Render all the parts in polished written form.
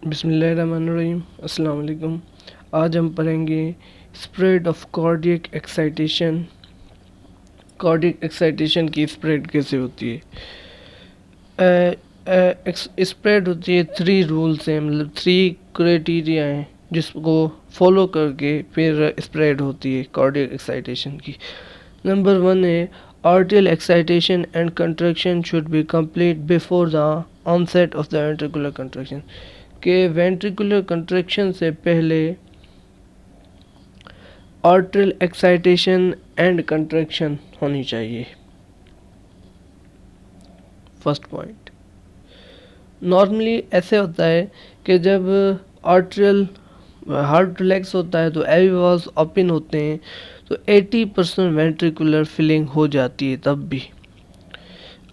बिस्मिल्लाहिर्रहमानिर्रहीम। अस्सलाम वालेकुम। आज हम पढ़ेंगे spread of cardiac excitation. Cardiac excitation की स्प्रेड कैसे होती है। स्प्रेड होती है, थ्री रूल्स हैं, मतलब थ्री क्राइटेरिया हैं जिसको फॉलो करके फिर स्प्रेड होती है कार्डियक एक्साइटेशन की। नंबर वन है atrial excitation and contraction should be complete before the onset of the ventricular contraction. के वेंट्रिकुलर कंट्रैक्शन से पहले आर्टियल एक्साइटेशन एंड कंट्रैक्शन होनी चाहिए। फर्स्ट पॉइंट, नॉर्मली ऐसे होता है कि जब आर्टियल हार्ट रिलैक्स होता है तो एवी वॉल्स ओपन होते हैं, तो 80% वेंट्रिकुलर फिलिंग हो जाती है तब भी।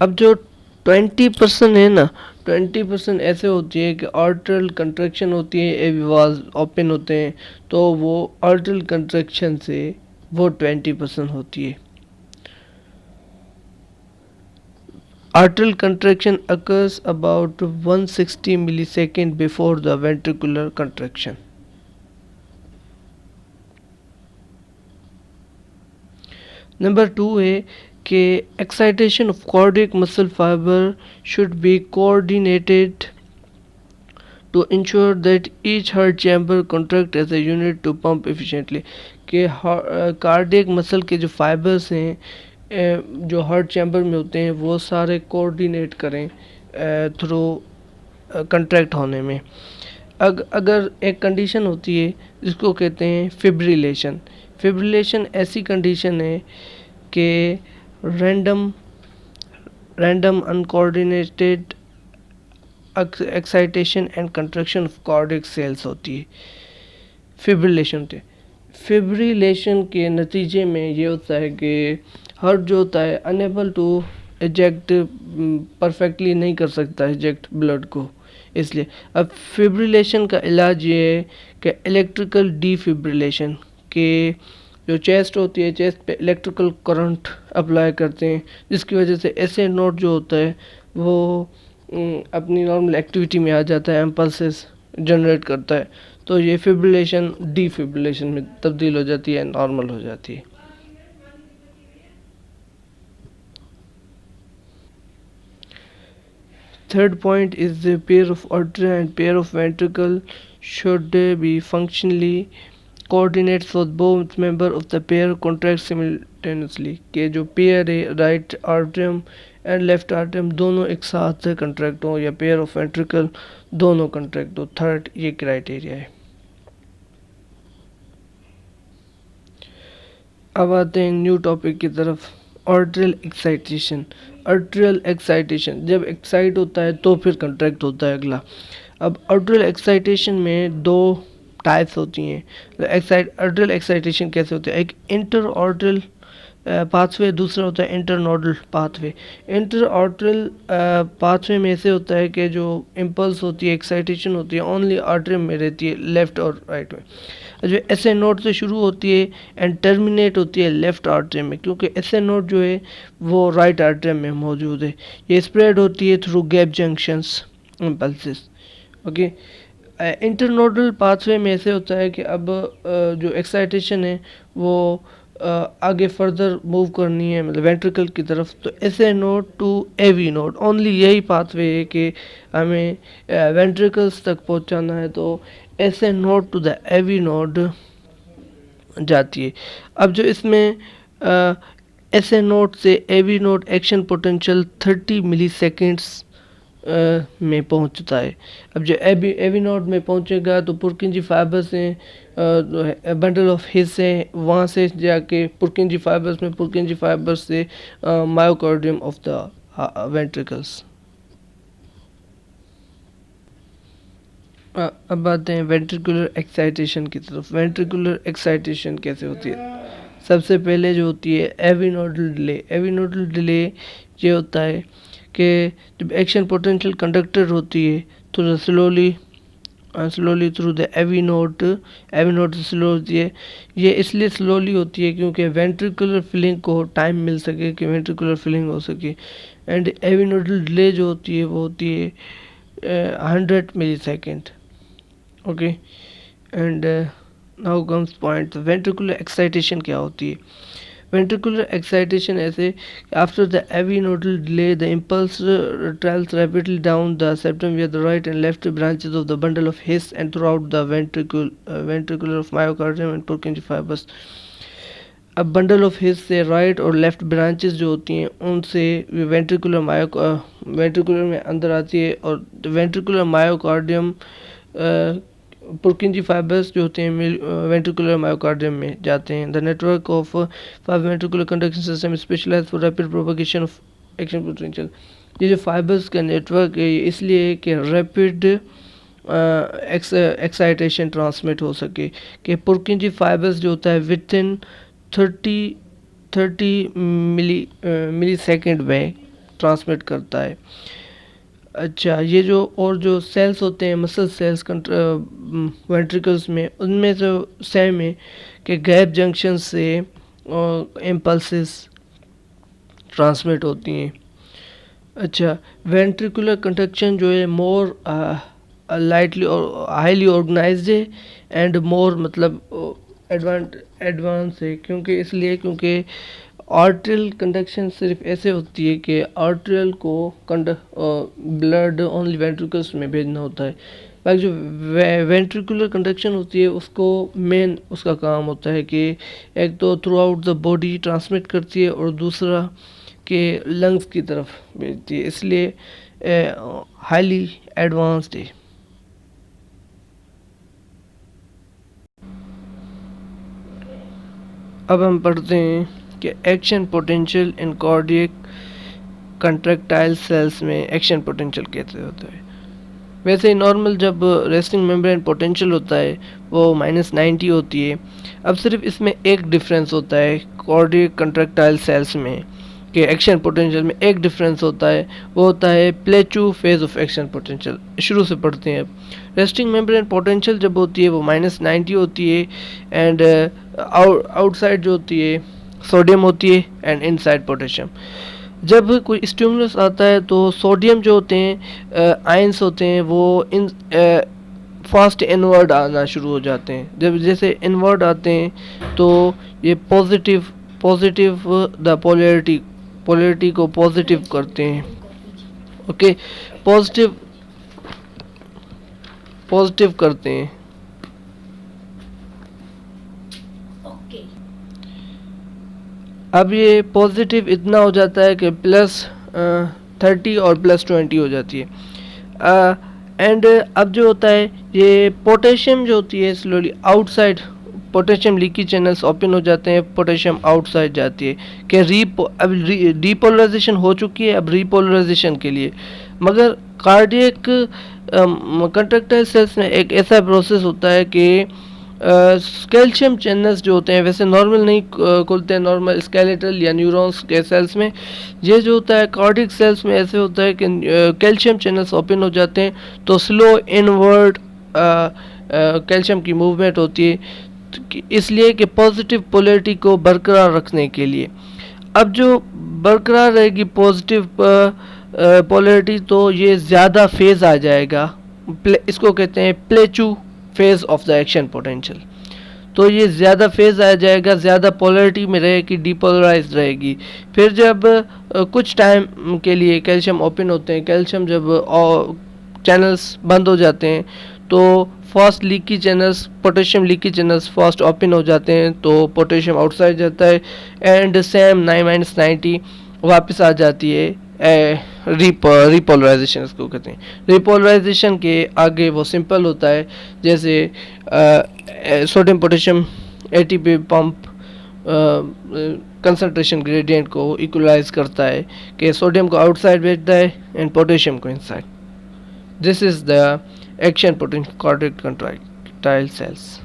अब जो 20% है ना, 20% ऐसे होती है कि आर्टरल कंट्रैक्शन होती है, एवी वॉल्स ओपन होते हैं, तो वो आर्टरल कंट्रैक्शन से वो 20% होती है। Arterial contraction occurs about 160 millisecond before the ventricular contraction. Number two है कि excitation of cardiac muscle fibre should be coordinated to ensure that each heart chamber contract as a unit to pump efficiently। कि cardiac muscle के जो fibres हैं जो heart chamber में होते हैं वो सारे कोऑर्डिनेट करें थ्रू कंट्रैक्ट होने में। अगर एक कंडीशन होती है जिसको कहते हैं फिब्रिलेशन। फिब्रिलेशन ऐसी कंडीशन है कि random uncoordinated excitation and contraction of cardiac cells होती है, फिब्रिलेशन होती है। फिब्रिलेशन के नतीजे में ये होता है कि हार्ट जो होता है अनेबल टू इजेक्ट, परफेक्टली नहीं कर सकता इजेक्ट ब्लड को। इसलिए अब फिब्रिलेशन का इलाज ये है कि इलेक्ट्रिकल डीफिब्रिलेशन के जो चेस्ट होती है, चेस्ट पे इलेक्ट्रिकल करंट अप्लाई करते हैं, जिसकी वजह से ऐसे नोट जो होता है वो अपनी नॉर्मल एक्टिविटी में आ जाता है, इम्पल्सेस जनरेट करता है, तो ये फिब्रिलेशन डीफिब्रिलेशन में तब्दील हो जाती है, नॉर्मल हो जाती है। Third point is the pair of artery and pair of ventricle should be functionally coordinate so both member of the pair contract simultaneously। के जो पेयर है right atrium and left atrium दोनों एक साथ कंट्रैक्ट हो, या पेयर ऑफ वेंट्रिकल दोनों contract हो। थर्ड ये क्राइटेरिया है। अब आते हैं न्यू टॉपिक की तरफ, आर्टरियल एक्साइटेशन। आर्टरियल एक्साइटेशन जब एक्साइट होता है तो फिर कंट्रैक्ट होता है अगला। अब आर्टरियल एक्साइटेशन में दो टाइप्स होती हैं। आर्टरियल एक्साइटेशन कैसे होती है, एक इंटर आर्टरियल पाथवे, दूसरा होता है internodal pathway. Inter arterial pathway में ऐसे होता है कि जो इम्पल्स होती है, एक्साइटेशन होती है, ओनली आर्टरियम में रहती है, लेफ्ट और राइट में। जो एस ए नोड से शुरू होती है एंड टर्मिनेट होती है लेफ्ट आर्टरियम में, क्योंकि एस ए नोड जो है वो राइट आर्टरियम में मौजूद है। ये स्प्रेड होती है through gap junctions impulses. Okay, internodal pathway में ऐसे होता है कि अब जो एक्साइटेशन है वो आगे फर्दर मूव करनी है, मतलब वेंट्रिकल की तरफ, तो S A node to AV node, only यही पाथवे है कि हमें वेंट्रिकल्स तक पहुंचाना है, तो S A node to the AV node जाती है। अब जो इसमें एस ए नोड से AV node action potential 30 milliseconds में पहुंचता है। अब जो एवी नोड में पहुंचेगा तो पुरकिंजी फाइबर से बंडल ऑफ हिस है, वहाँ से जाके पुरकिंजी फाइबर्स में, पुरकिंजी फाइबर्स से मायोकार्डियम ऑफ द वेंट्रिकल्स। अब आते हैं वेंट्रिकुलर एक्साइटेशन की तरफ। वेंट्रिकुलर एक्साइटेशन कैसे होती है? सबसे पहले जो होती है एविनोडल डिले। एविनोडल डिले ये होता है कि जब एक्शन पोटेंशियल कंडक्टर होती है तो स्लोली थ्रू द एविनोड से स्लो होती है। ये इसलिए स्लोली होती है क्योंकि वेंट्रिकुलर फिलिंग को टाइम मिल सके, कि वेंट्रिकुलर फिलिंग हो सके। एंड एविनोडल डिले जो होती है वो होती है 100 millisecond. Okay and now comes point ventricular excitation क्या होती है. Ventricular excitation ऐसे after the AV nodal delay the impulse travels rapidly down the septum via the right and left branches of the bundle of His and throughout the ventricular of myocardium and Purkinje fibers. अब bundle of his से right और left branches जो होती हैं उनसे ventricular में अंदर आती है और वेंट्रिकुलर मायोकार्डियम पुर्किंजी फाइबर्स जो होते हैं वेंट्रिकुलर मायोकार्डियम में जाते हैं. The network of five ventricular conduction system specialise for rapid propagation of action potential. ये जो फाइबर्स का नेटवर्क है ये इसलिए कि रैपिड एक्साइटेशन ट्रांसमिट हो सके कि पुर्किंजी फाइबर्स जो होता है विद इन 30 मिली सेकेंड में ट्रांसमिट करता है. अच्छा ये जो और जो सेल्स होते हैं मसल सेल्स वेंट्रिकल्स में उनमें जो सेम है कि गैप जंक्शन से इम्पल्सेस ट्रांसमिट होती हैं. अच्छा वेंट्रिकुलर कंडक्शन जो है मोर लाइटली और हाईली ऑर्गेनाइज्ड है एंड मोर मतलब एडवांस है क्योंकि इसलिए क्योंकि आर्ट्रियल कंडक्शन सिर्फ ऐसे होती है कि आर्ट्रियल को ब्लड ओनली वेंट्रिकल्स में भेजना होता है. बाकी जो वेंट्रिकुलर कंडक्शन होती है उसको मेन उसका काम होता है कि एक तो through out the body transmit करती है और दूसरा कि लंग्स की तरफ भेजती है इसलिए हाईली एडवांस्ड है. अब हम पढ़ते हैं कि action potential in cardiac contractile cells में एक्शन पोटेंशियल कैसे होता है. वैसे ही नॉर्मल जब रेस्टिंग मेम्ब्रेन पोटेंशियल होता है वो -90 होती है. अब सिर्फ इसमें एक डिफरेंस होता है कार्डियक कंट्रैक्टाइल सेल्स में कि एक्शन पोटेंशियल में एक डिफरेंस होता है वो होता है plateau phase of action potential. शुरू से पढ़ते हैं. अब रेस्टिंग मेम्ब्रेन पोटेंशियल जब होती है वो -90 होती है एंड आउटसाइड जो होती है सोडियम होती है एंड इनसाइड पोटेशियम. जब कोई स्टिमुलस आता है तो सोडियम जो होते हैं आयंस होते हैं वो इन फास्ट इनवर्ड आना शुरू हो जाते हैं. जब जैसे इनवर्ड आते हैं तो ये पॉजिटिव द पोलैरिटी को पॉजिटिव करते हैं. ओके पॉजिटिव करते हैं. अब ये पॉजिटिव इतना हो जाता है कि +30 और +20 हो जाती है. एंड अब जो होता है ये पोटेशियम जो होती है slowly outside potassium leaky channels open हो जाते हैं. पोटेशियम आउटसाइड जाती है कि अब डीपोलराइजेशन हो चुकी है. अब रीपोलराइजेशन के लिए मगर कार्डियक कंट्रैक्टाइल सेल्स में एक ऐसा प्रोसेस होता है कि कैल्शियम चैनल्स जो होते हैं वैसे नॉर्मल नहीं खुलते हैं नॉर्मल स्केलेटल या न्यूरॉन्स के सेल्स में. ये जो होता है कार्डियक सेल्स में ऐसे होता है कि कैल्शियम चैनल्स ओपन हो जाते हैं तो स्लो इनवर्ड कैल्शियम की मूवमेंट होती है इसलिए कि पॉजिटिव पोलैरिटी को बरकरार रखने के लिए. अब जो बरकरार रहेगी पॉजिटिव पोलैरिटी तो ये ज़्यादा फेज़ आ जाएगा. इसको कहते हैं plateau phase of the action potential. तो ये ज़्यादा फेज़ आ जाएगा ज़्यादा पोलैरिटी में रहेगी डीपोलराइज रहेगी. फिर जब कुछ टाइम के लिए कैल्शियम ओपन होते हैं कैल्शियम जब चैनल्स बंद हो जाते हैं तो fast leaky channels potassium leaky channels fast open हो जाते हैं तो पोटेशियम आउटसाइड जाता है एंड सेम -90 वापस आ जाती है. रिपोलराइजेशन इसको कहते हैं. रिपोलराइजेशन के आगे वो सिंपल होता है जैसे sodium potassium ATP pump concentration gradient को इक्वलाइज करता है कि सोडियम को आउटसाइड भेजता है एंड पोटेशियम को inside. This is the action potential cardiac contractile sales.